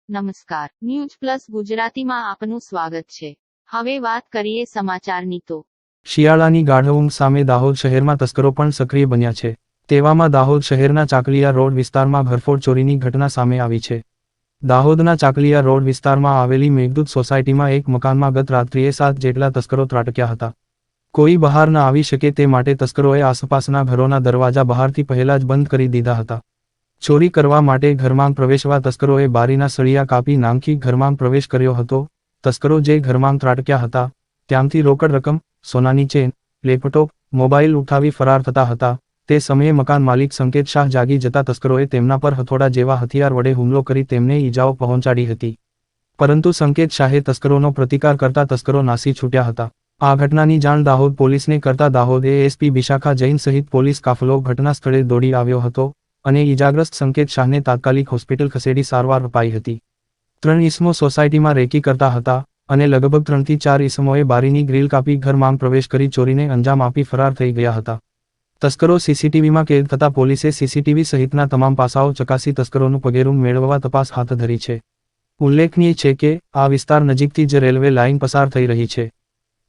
નમસ્કાર, news plus ગુજરાતીમાં આપનું સ્વાગત છે। હવે વાત કરીએ સમાચારની તો શિયાળાની ગાઢ ઊંઘ સામે દાહોદ શહેરમાં તસ્કરો પણ સક્રિય બન્યા છે। તેવામાં દાહોદ શહેરના ચાકલિયા રોડ વિસ્તારમાં ઘરફોડ ચોરીની ઘટના સામે આવી છે। દાહોદના ચાકલિયા રોડ વિસ્તારમાં આવેલી મેઘદૂત સોસાયટીમાં એક મકાનમાં ગત રાત્રિએ 7 જેટલા તસ્કરો ત્રાટક્યા હતા। કોઈ બહાર ન આવી શકે તે માટે તસ્કરોએ આસપાસના ઘરોના દરવાજા બહારથી પહેલા જ બંધ કરી દીધા હતા। ચોરી કરવા માટે ઘરમાં પ્રવેશવા તસ્કરોએ બારીના સળિયા કાપી નાંખી ઘરમાં પ્રવેશ કર્યો હતો। તસ્કરો જે ઘરમાં ત્રાટક્યા હતા ત્યાંથી રોકડ રકમ, સોનાની ચેન, લેપટોપ, મોબાઈલ ઉઠાવી ફરાર થતા હતા। તે સમયે મકાન માલિક સંકેત શાહ જાગી જતા તસ્કરોએ તેમના પર હથોડા જેવા હથિયાર વડે હુમલો કરી તેમને ઈજાઓ પહોંચાડી હતી, પરંતુ સંકેત શાહે તસ્કરોનો પ્રતિકાર કરતા તસ્કરો નાસી છૂટ્યા હતા। આ ઘટનાની જાણ દાહોદ પોલીસને કરતા દાહોદ એએસપી વિશાખા જૈન સહિત પોલીસ કાફલો ઘટના સ્થળે દોડી આવ્યો હતો અને ઈજાગ્રસ્ત સંકેત શાહને તાત્કાલિક હોસ્પિટલ ખસેડી સારવાર અપાઈ હતી। 3 ઈસમો સોસાયટીમાં રેકી કરતા હતા અને લગભગ 3 થી 4 ઈસમોએ બારીની ગ્રીલ કાપી ઘરમાં પ્રવેશ કરી ચોરીને અંજામ આપી ફરાર થઈ ગયા હતા। તસ્કરો સીસીટીવીમાં કેદ થતા પોલીસે સીસીટીવી સહિતના તમામ પાસાઓ ચકાસી તસ્કરોનું પગેરું મેળવવા તપાસ હાથ ધરી છે। ઉલ્લેખનીય છે કે આ વિસ્તાર નજીકથી જ રેલવે લાઇન પસાર થઈ રહી છે,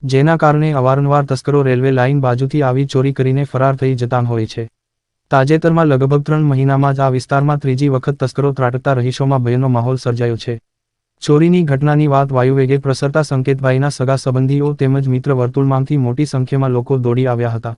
જેના કારણે અવારનવાર તસ્કરો રેલવે લાઇન બાજુથી આવી ચોરી કરીને ફરાર થઈ જતા હોય છે। તાજેતરમાં લગભગ 3 મહિનામાં જ આ વિસ્તારમાં ત્રીજી વખત તસ્કરો ત્રાટકતા રહીશોમાં ભયનો માહોલ સર્જાયો છે। ચોરીની ઘટનાની વાત વાયુવેગે પ્રસરતા સંકેતભાઈના સગા સંબંધીઓ તેમજ મિત્ર વર્તુળમાંથી મોટી સંખ્યામાં લોકો દોડી આવ્યા હતા।